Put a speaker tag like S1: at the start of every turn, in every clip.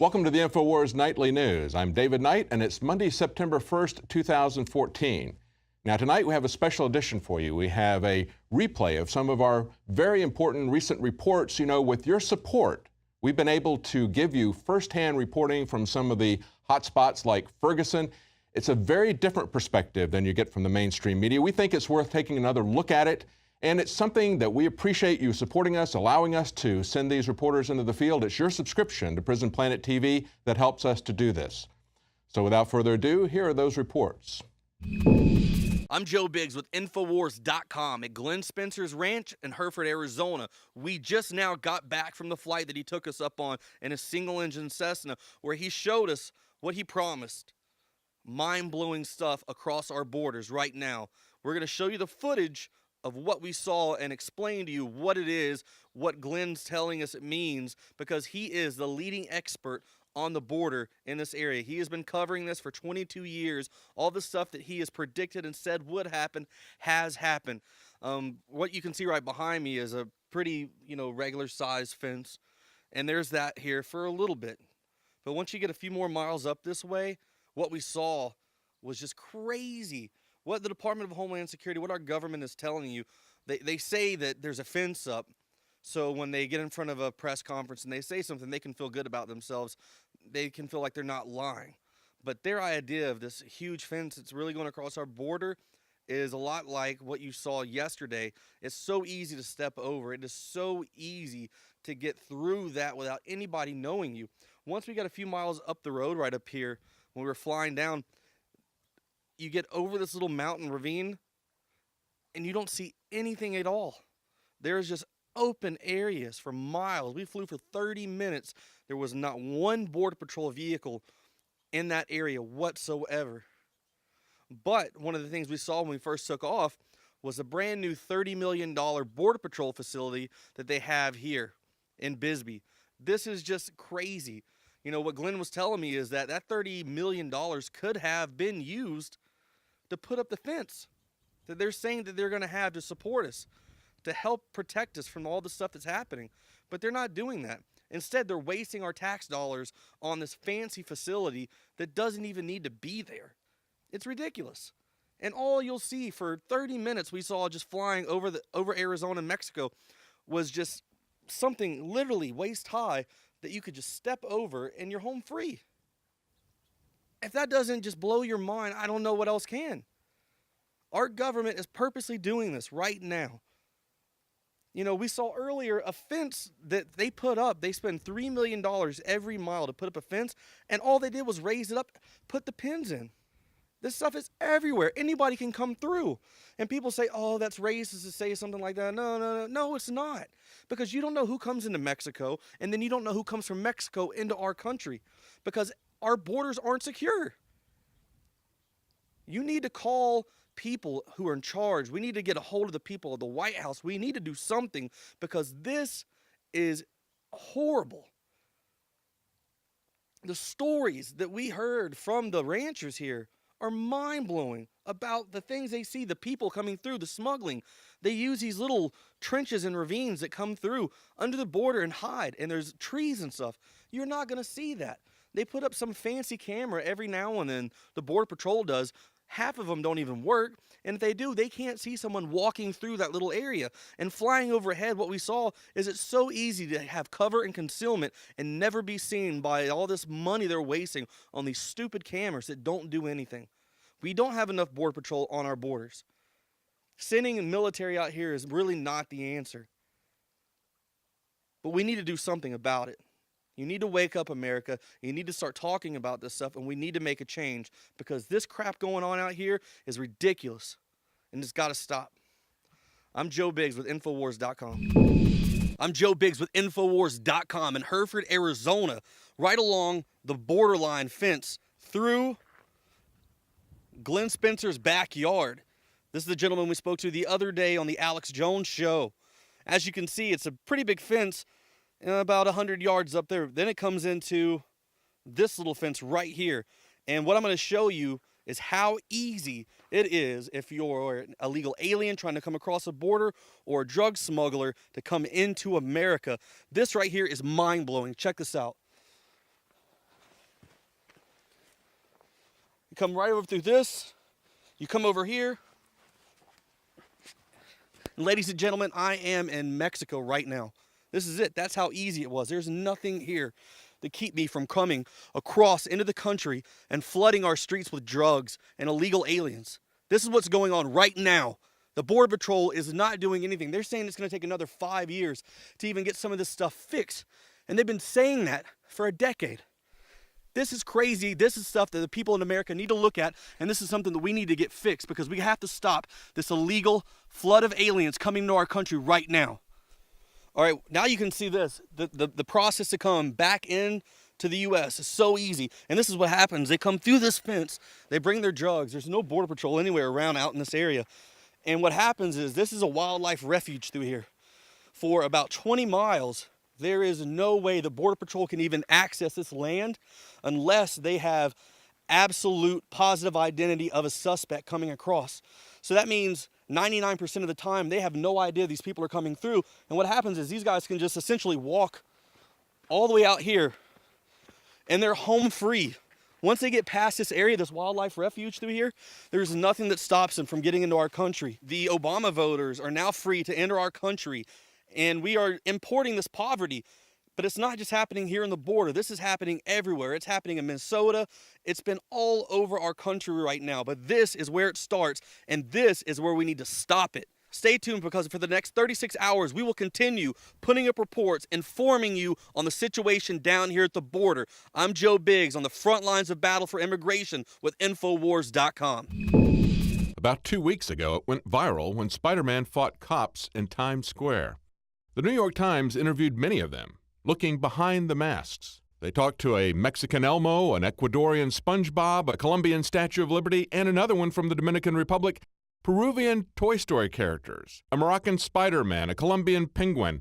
S1: Welcome to the INFOWARS Nightly News. I'm David Knight, and it's Monday, September 1st, 2014. Now, tonight we have a special edition for you. We have a replay of some of our very important recent reports. You know, with your support, we've been able to give you firsthand reporting from some of the hot spots like Ferguson. It's a very different perspective than you get from the mainstream media. We think it's worth taking another look at it. And it's something that we appreciate you supporting us, allowing us to send these reporters into the field. It's your subscription to Prison Planet TV that helps us to do this. So without further ado, here are those reports.
S2: I'm Joe Biggs with INFOWARS.com at Glenn Spencer's Ranch in Hereford, Arizona. We just now got back from the flight that he took us up on in a single-engine Cessna, where he showed us what he promised. Mind-blowing stuff across our borders right now. We're going to show you the footage of what we saw and explain to you what it is, what Glenn's telling us it means, because he is the leading expert on the border in this area. He has been covering this for 22 years. All the stuff that he has predicted and said would happen has happened. What you can see right behind me is a pretty, regular size fence, and there's that here for a little bit. But once you get a few more miles up this way, what we saw was just crazy. What the Department of Homeland Security, what our government is telling you, they say that there's a fence up, so when they get in front of a press conference and they say something, they can feel good about themselves. They can feel like they're not lying. But their idea of this huge fence that's really going across our border is a lot like what you saw yesterday. It's so easy to step over. It is so easy to get through that without anybody knowing you. Once we got a few miles up the road right up here, when we were flying down, you get over this little mountain ravine and you don't see anything at all. There's just open areas for miles. We flew for 30 minutes. There was not one Border Patrol vehicle in that area whatsoever. But one of the things we saw when we first took off was a brand new $30 million Border Patrol facility that they have here in Bisbee. This is just crazy. What Glenn was telling me is that $30 million could have been used to put up the fence that they're saying that they're going to have to support us, to help protect us from all the stuff that's happening. But they're not doing that. Instead, they're wasting our tax dollars on this fancy facility that doesn't even need to be there. It's ridiculous. And all you'll see for 30 minutes we saw just flying over Arizona and Mexico was just something literally waist high that you could just step over and you're home free. If that doesn't just blow your mind, I don't know what else can. Our government is purposely doing this right now. We saw earlier a fence that they put up. They spend $3 million every mile to put up a fence, and all they did was raise it up, put the pins in. This stuff is everywhere. Anybody can come through. And people say, oh, that's racist to say something like that. No, it's not. Because you don't know who comes into Mexico, and then you don't know who comes from Mexico into our country. Because our borders aren't secure. You need to call people who are in charge. We need to get a hold of the people of the White House. We need to do something because this is horrible. The stories that we heard from the ranchers here are mind-blowing about the things they see, the people coming through, the smuggling. They use these little trenches and ravines that come through under the border and hide, and there's trees and stuff. You're not going to see that. They put up some fancy camera every now and then, the Border Patrol does. Half of them don't even work, and if they do, they can't see someone walking through that little area. And flying overhead, what we saw is it's so easy to have cover and concealment and never be seen by all this money they're wasting on these stupid cameras that don't do anything. We don't have enough Border Patrol on our borders. Sending military out here is really not the answer. But we need to do something about it. You need to wake up, America. You need to start talking about this stuff, and we need to make a change because this crap going on out here is ridiculous, and it's got to stop. I'm Joe Biggs with INFOWARS.com. I'm Joe Biggs with INFOWARS.com in Hereford, Arizona, right along the borderline fence through Glenn Spencer's backyard. This is the gentleman we spoke to the other day on the Alex Jones show. As you can see, it's a pretty big fence. About 100 yards up there. Then it comes into this little fence right here. And what I'm going to show you is how easy it is if you're an illegal alien trying to come across a border or a drug smuggler to come into America. This right here is mind-blowing. Check this out. You come right over through this. You come over here. And ladies and gentlemen, I am in Mexico right now. This is it. That's how easy it was. There's nothing here to keep me from coming across into the country and flooding our streets with drugs and illegal aliens. This is what's going on right now. The Border Patrol is not doing anything. They're saying it's going to take another 5 years to even get some of this stuff fixed. And they've been saying that for a decade. This is crazy. This is stuff that the people in America need to look at, and this is something that we need to get fixed because we have to stop this illegal flood of aliens coming to our country right now. All right, now you can see this. The process to come back in to the U.S. is so easy. And this is what happens. They come through this fence. They bring their drugs. There's no Border Patrol anywhere around out in this area. And what happens is this is a wildlife refuge through here. For about 20 miles, there is no way the Border Patrol can even access this land unless they have absolute positive identity of a suspect coming across. So that means 99% of the time, they have no idea these people are coming through. And what happens is these guys can just essentially walk all the way out here and they're home free. Once they get past this area, this wildlife refuge through here, there's nothing that stops them from getting into our country. The Obama voters are now free to enter our country, and we are importing this poverty. But it's not just happening here in the border. This is happening everywhere. It's happening in Minnesota. It's been all over our country right now. But this is where it starts, and this is where we need to stop it. Stay tuned because for the next 36 hours, we will continue putting up reports, informing you on the situation down here at the border. I'm Joe Biggs on the front lines of battle for immigration with INFOWARS.com.
S1: About 2 weeks ago, it went viral when Spider-Man fought cops in Times Square. The New York Times interviewed many of them, looking behind the masks. They talked to a Mexican Elmo, an Ecuadorian SpongeBob, a Colombian Statue of Liberty, and another one from the Dominican Republic, Peruvian Toy Story characters, a Moroccan Spider-Man, a Colombian penguin.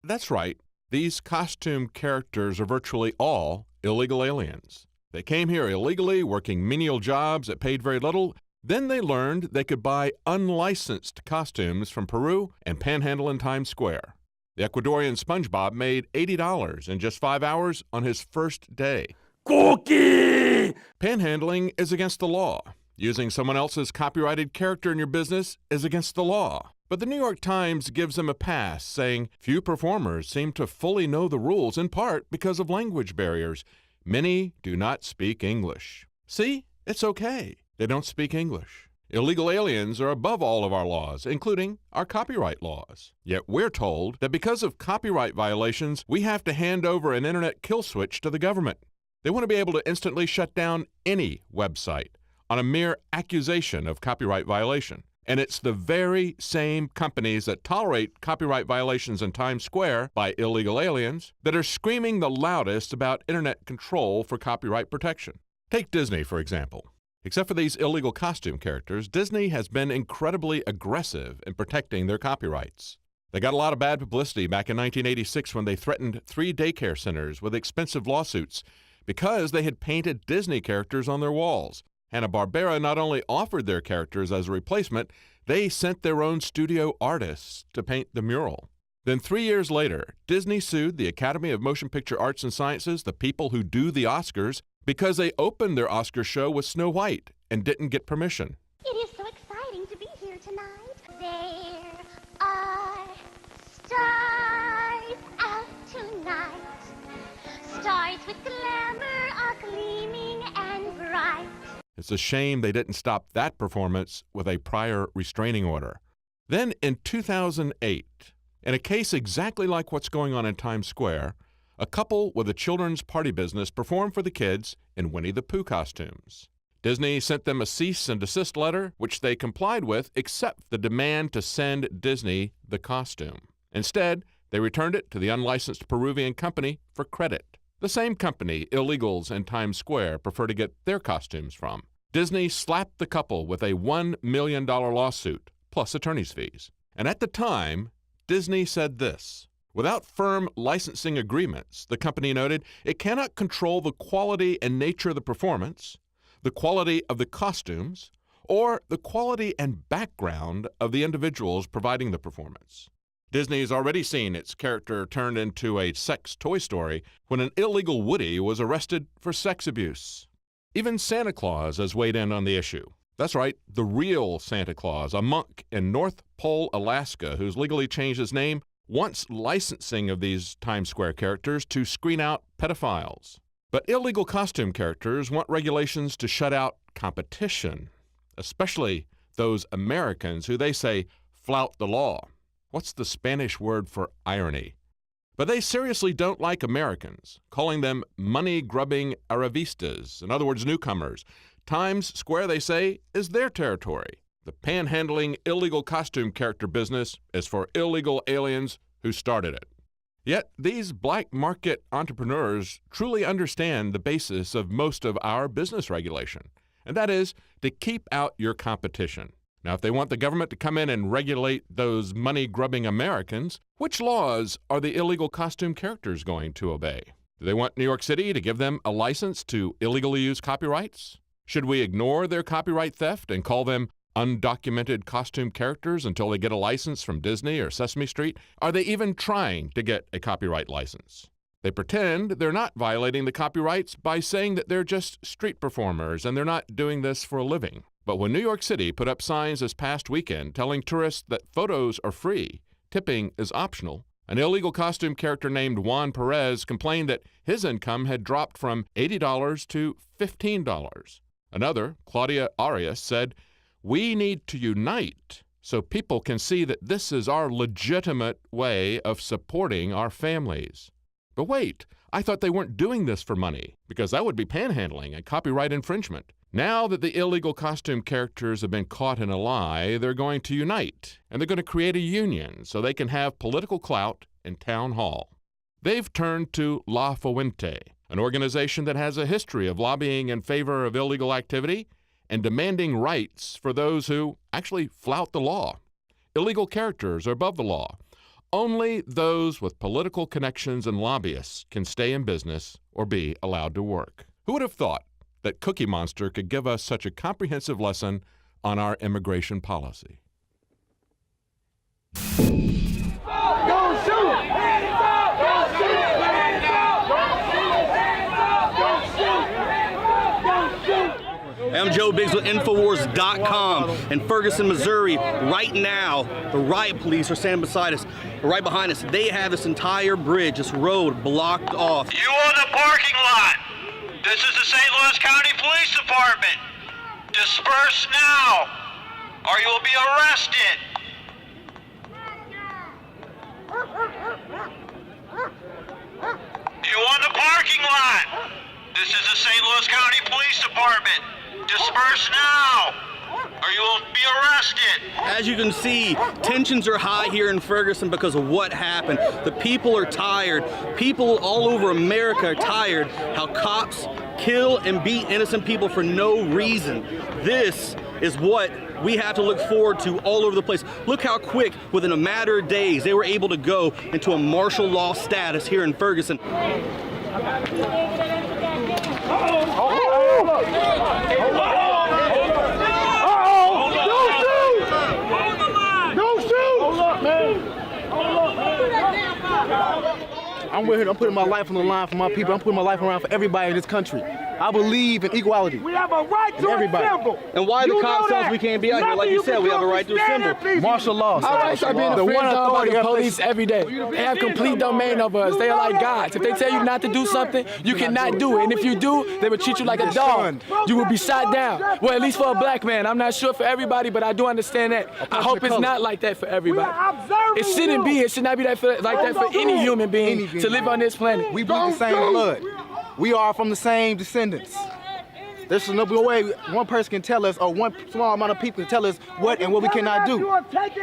S1: That's right, these costume characters are virtually all illegal aliens. They came here illegally, working menial jobs that paid very little. Then they learned they could buy unlicensed costumes from Peru and panhandle in Times Square. The Ecuadorian SpongeBob made $80 in just 5 hours on his first day. Cookie! Panhandling is against the law. Using someone else's copyrighted character in your business is against the law. But the New York Times gives them a pass, saying few performers seem to fully know the rules, in part because of language barriers. Many do not speak English. See, it's okay. They don't speak English. Illegal aliens are above all of our laws, including our copyright laws. Yet we're told that because of copyright violations, we have to hand over an internet kill switch to the government. They want to be able to instantly shut down any website on a mere accusation of copyright violation. And it's the very same companies that tolerate copyright violations in Times Square by illegal aliens that are screaming the loudest about internet control for copyright protection. Take Disney, for example. Except for these illegal costume characters, Disney has been incredibly aggressive in protecting their copyrights. They got a lot of bad publicity back in 1986 when they threatened 3 daycare centers with expensive lawsuits because they had painted Disney characters on their walls. Hanna-Barbera not only offered their characters as a replacement, they sent their own studio artists to paint the mural. Then 3 years later, Disney sued the Academy of Motion Picture Arts and Sciences, the people who do the Oscars, because they opened their Oscar show with Snow White and didn't get permission.
S3: It is so exciting to be here tonight. There are stars out tonight. Stars with glamour are gleaming and bright.
S1: It's a shame they didn't stop that performance with a prior restraining order. Then in 2008, in a case exactly like what's going on in Times Square, a couple with a children's party business performed for the kids in Winnie the Pooh costumes. Disney sent them a cease and desist letter, which they complied with, except the demand to send Disney the costume. Instead, they returned it to the unlicensed Peruvian company for credit. The same company illegals in Times Square prefer to get their costumes from. Disney slapped the couple with a $1 million lawsuit, plus attorney's fees. And at the time, Disney said this: without firm licensing agreements, the company noted, it cannot control the quality and nature of the performance, the quality of the costumes, or the quality and background of the individuals providing the performance. Disney has already seen its character turned into a sex toy story when an illegal Woody was arrested for sex abuse. Even Santa Claus has weighed in on the issue. That's right, the real Santa Claus, a monk in North Pole, Alaska, who's legally changed his name, wants licensing of these Times Square characters to screen out pedophiles. But illegal costume characters want regulations to shut out competition, especially those Americans who they say flout the law. What's the Spanish word for irony? But they seriously don't like Americans, calling them money-grubbing arrivistas, in other words, newcomers. Times Square, they say, is their territory. The panhandling illegal costume character business is for illegal aliens who started it. Yet these black market entrepreneurs truly understand the basis of most of our business regulation, and that is to keep out your competition. Now, if they want the government to come in and regulate those money-grubbing Americans, which laws are the illegal costume characters going to obey? Do they want New York City to give them a license to illegally use copyrights? Should we ignore their copyright theft and call them undocumented costume characters until they get a license from Disney or Sesame Street? Are they even trying to get a copyright license? They pretend they're not violating the copyrights by saying that they're just street performers and they're not doing this for a living. But when New York City put up signs this past weekend telling tourists that photos are free, tipping is optional, an illegal costume character named Juan Perez complained that his income had dropped from $80 to $15. Another, Claudia Arias, said, "We need to unite so people can see that this is our legitimate way of supporting our families." But wait, I thought they weren't doing this for money, because that would be panhandling and copyright infringement. Now that the illegal costume characters have been caught in a lie, they're going to unite, and they're going to create a union so they can have political clout in town hall. They've turned to La Fuente, an organization that has a history of lobbying in favor of illegal activity and demanding rights for those who actually flout the law. Illegal characters are above the law. Only those with political connections and lobbyists can stay in business or be allowed to work. Who would have thought that Cookie Monster could give us such a comprehensive lesson on our immigration policy?
S2: I'm Joe Biggs with INFOWARS.com in Ferguson, Missouri. Right now, the riot police are standing beside us, right behind us. They have this entire bridge, this road blocked off.
S4: You own the parking lot. This is the St. Louis County Police Department. Disperse now, or you will be arrested. You own the parking lot. This is the St. Louis County Police Department. Disperse now, or you will be arrested.
S2: As you can see, tensions are high here in Ferguson because of what happened. The people are tired. People all over America are tired how cops kill and beat innocent people for no reason. This is what we have to look forward to all over the place. Look how quick, within a matter of days, they were able to go into a martial law status here in Ferguson.
S5: I'm with here. I'm putting my life on the line for my people. I'm putting my life around for everybody in this country. I believe in equality.
S6: We have a right to assemble.
S2: And why the cops tell us we can't be out here? Like you said, we have a right to assemble.
S5: Martial law.
S7: Our rights are being infringed on by the police every day. They have complete domain over us. They are like gods. If they tell you not to do something, you cannot do it. And if you do, they will treat you like a dog. You will be shot down. Well, at least for a black man. I'm not sure for everybody, but I do understand that. I hope it's not like that for everybody. It shouldn't be. It should not be like that for any human being to live on this planet.
S5: We bleed the same blood. We are from the same descendants. There's no way one person can tell us, or one small amount of people can tell us what and what we cannot do.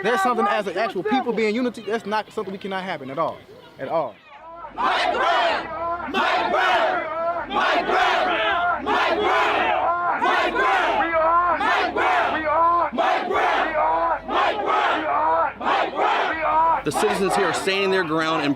S5: There's something as an actual people being unity, that's not something we cannot happen at all. At all.
S6: My brand! My brand! My brand! My brand! My brand! We are! My brand! We are! My brand! We are! My brand! We are! My brand! We are!
S2: The citizens here are standing their ground and